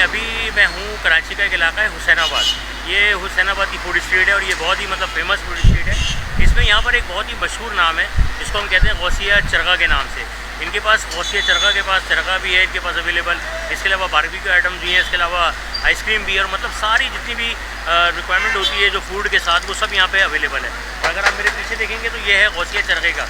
अभी मैं हूँ कराची का एक इलाका है हुसैनाबाद। ये हुसैनाबाद की फूड स्ट्रीट है और ये बहुत ही मतलब फेमस फूड स्ट्रीट है। इसमें यहाँ पर एक बहुत ही मशहूर नाम है जिसको हम कहते हैं गौसिया चरगा के नाम से। इनके पास गौसिया चरगा के पास चरगा भी है इनके पास अवेलेबल। इसके अलावा बारबेक्यू आइटम्स भी हैं, इसके अलावा आइसक्रीम भी है, और मतलब सारी जितनी भी रिक्वायरमेंट होती है जो फूड के साथ वो सब यहाँ पे अवेलेबल है। और अगर आप मेरे पीछे देखेंगे तो ये है गौसिया चरगे का।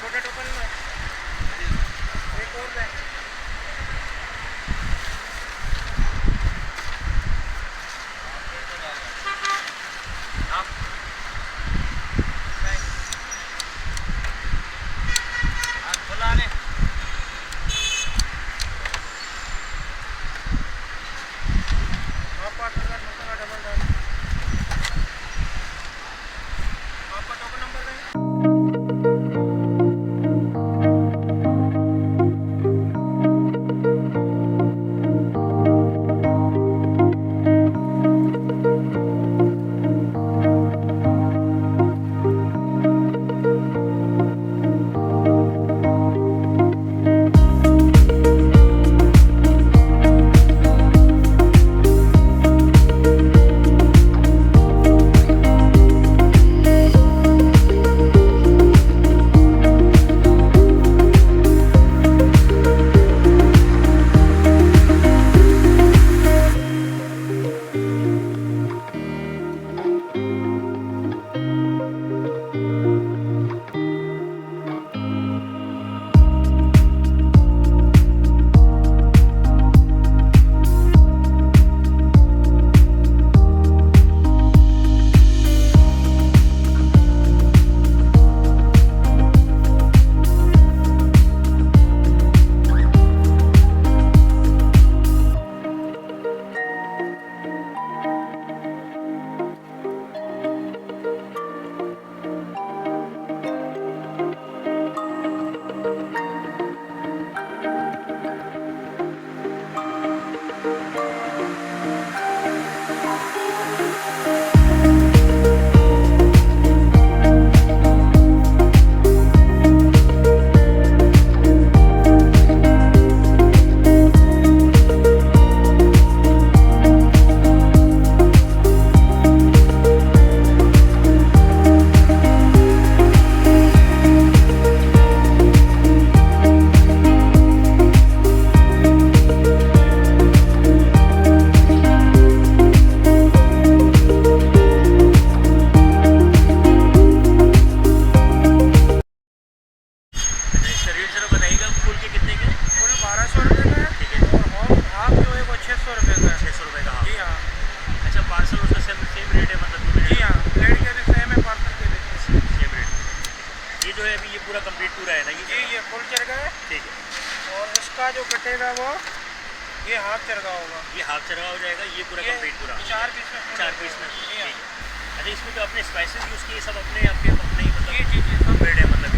छोटे टोकन में एक और है। पूरा कंप्लीट पूरा है ना ये फुल चल गया है। ठीक है। और इसका जो कटेगा वो ये हाफ चरगा होगा। ये हाफ चरगा हो जाएगा, ये पूरा कंप्लीट पूरा 4 पीस में 4 पीस में। ठीक है। अच्छा, इसमें जो अपने स्पाइसेस यूज़ किए सब अपने अपने ही मतलब जी सब ब्रेड है मतलब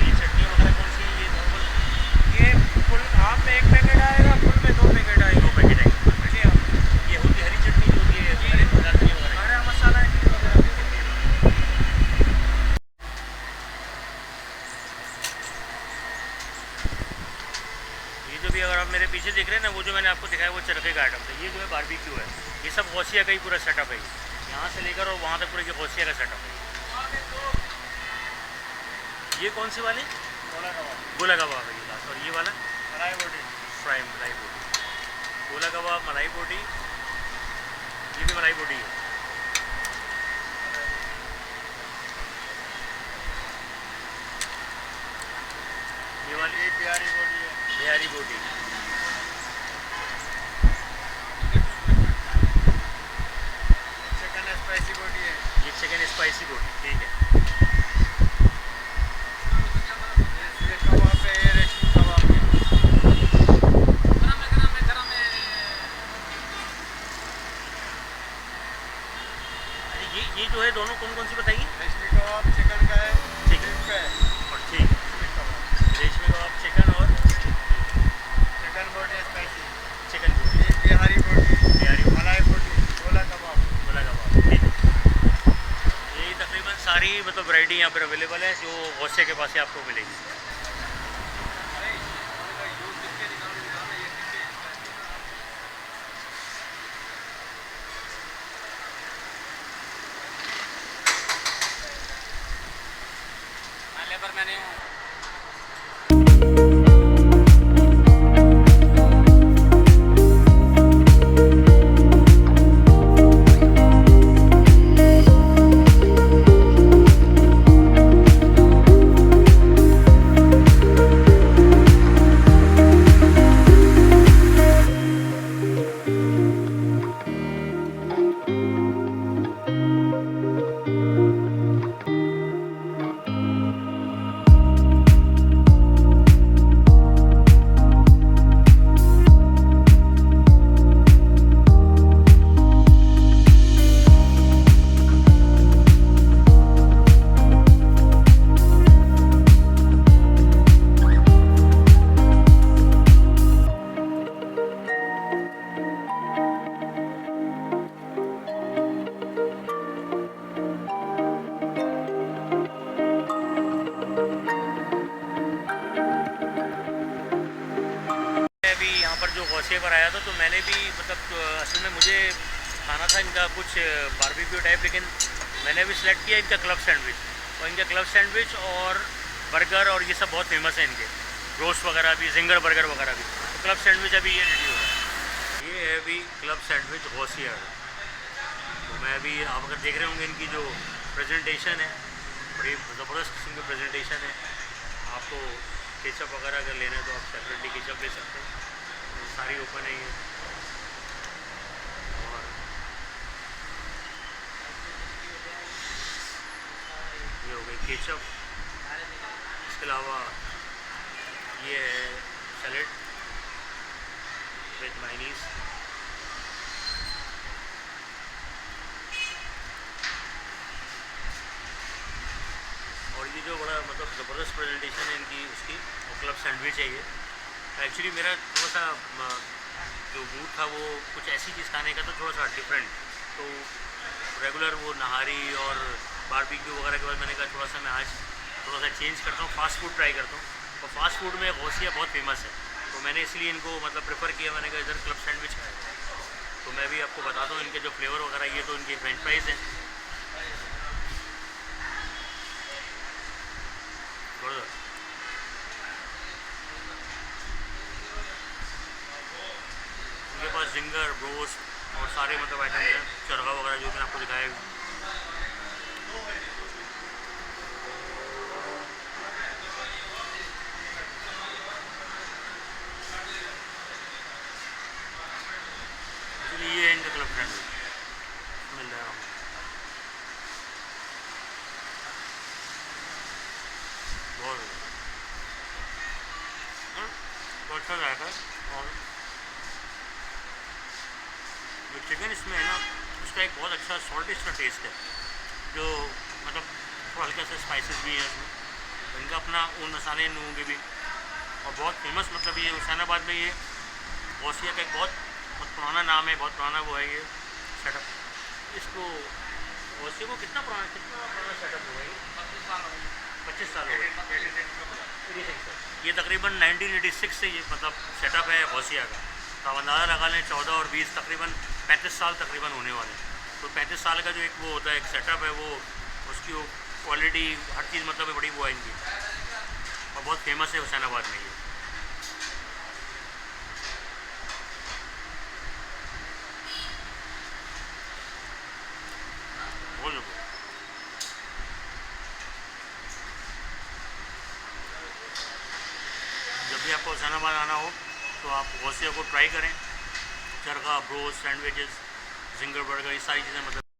ये चटनी वगैरह कौन सी है? ये नॉर्मल ये फुल हाफ में 1 पैकेट आएगा, फुल में 2 पैकेट आएगा। 2 पैकेट आएंगे। जी हाँ। ये होती हरी चटनी जो होती है, हरी धनिया वगैरह। हरा मसाला वगैरह। ये जो भी अगर आप मेरे पीछे देख रहे हैं ना, वो जो मैंने आपको दिखाया वो चरखे का आइटम था। ये जो है बारबेक्यू है, ये सब गौसिया का ही पूरा सेटअप है। यहाँ से लेकर और वहाँ तक पूरा ये गौसिया का सेटअप है। ये कौन सी वाली? गोला कबाब है ये लास्ट। और ये वाला मलाई बोटी। मलाई बोटी। गोला कबाब, मलाई बोटी, ये भी मलाई बोटी है। ये वाली बिहारी बोटी है। बिहारी बोटी। चिकन स्पाइसी बोटी है। ये चिकन स्पाइसी बोटी। ठीक है। ये कबाब है, ये रेशमी कबाब है। ये जो है दोनों कौन कौन सी बताइए? रेशमी कबाब चिकन का है, ठीक है। बीफ का है। और ठीक रेशमी कबाब चिकन और चिकन बोटी स्पाइसी। चिकन बोटी, ये बिहारी बोटी, बिहारी बोटी, मलाई बोटी, गोला कबाब। गोला कबाब। ठीक है। ये तकरीबन सारी मतलब वैरायटी यहाँ पर अवेलेबल है जो गौसे के पास से आपको मिलेगी। लेबर मैंने हूँ। यहाँ पर जो गौसे पर आया था तो मैंने भी मतलब असल में मुझे खाना था इनका कुछ बारबेक्यू टाइप, लेकिन मैंने भी सिलेक्ट किया इनका क्लब सैंडविच। और इनका क्लब सैंडविच और बर्गर और ये सब बहुत फेमस है इनके, रोस्ट वगैरह भी, जिंगर बर्गर वगैरह भी। तो क्लब सैंडविच अभी ये रेडी हो रहा है। ये है अभी क्लब सैंडविच गौसिया। तो मैं अभी आप अगर देख रहे होंगे इनकी जो प्रेजेंटेशन है, बड़ी ज़बरदस्त किस्म की प्रेजेंटेशन है। आपको केचप वगैरह अगर लेना है तो आप सेपरेटली केचप ले सकते हैं। सारी ओपन है ये। और ये हो गई केचप। इसके अलावा ये है सैलेड विद मायनीज़। और ये जो बड़ा मतलब ज़बरदस्त प्रेजेंटेशन है इनकी उसकी, और क्लब सैंडविच है ये। एक्चुअली मेरा थोड़ा सा जो मूड था वो कुछ ऐसी चीज़ खाने का, तो थोड़ा सा डिफरेंट। तो रेगुलर वो नहारी और बारबेक्यू वगैरह के बाद मैंने कहा थोड़ा सा मैं आज थोड़ा सा चेंज करता हूँ, फ़ास्ट फूड ट्राई करता हूँ। और फास्ट फूड में गौसिया बहुत फेमस है, तो मैंने इसलिए इनको मतलब प्रेफर किया। मैंने कहा इधर क्लब सैंडविच खाया। तो मैं भी आपको बताता हूँ इनके जो फ्लेवर वगैरह, ये तो इनकी फ्रेंच फ्राइज़ हैं। उनके पास जिंगर, ब्रोस्ट और सारे मतलब आइटम हैं, चरगा वगैरह जो मैंने आपको दिखाया। ये है इनका क्लब सैंडविच मिल रहा है। बहुत अच्छा जाएगा। जो चिकन इसमें है ना, उसका एक बहुत अच्छा सॉल्टी सा टेस्ट है, जो मतलब थोड़ा हल्का सा स्पाइसेस भी है इसमें, इनका अपना उन मसाले इन लोगों के भी। और बहुत फेमस मतलब ये हुसैनाबाद में ये गौसिया का एक बहुत बहुत पुराना नाम है, बहुत पुराना वो है ये सेटअप। इसको गौसिया को कितना पुराना सेटअप हुआ है? 25 साल हो गए। ये तकरीबन 1986 से ये मतलब सेटअप है गौसिया का। तो आप अंदाज़ा लगा लें 14 और 20 तकरीबन 35 साल तकरीबन होने वाले हैं। तो 35 साल का जो एक वो होता है, एक सेटअप है, वो उसकी वो क्वालिटी हर चीज़ मतलब बड़ी वो है इनकी, और बहुत फेमस है हुसैनाबाद में ये। बोल लो। जब भी आपको हुसैनाबाद आना हो तो आप गौसिया को ट्राई करें। चरखा, ब्रोस्ट, सैंडविचेस, जिंगर बर्गर, ये सारी चीज़ें मतलब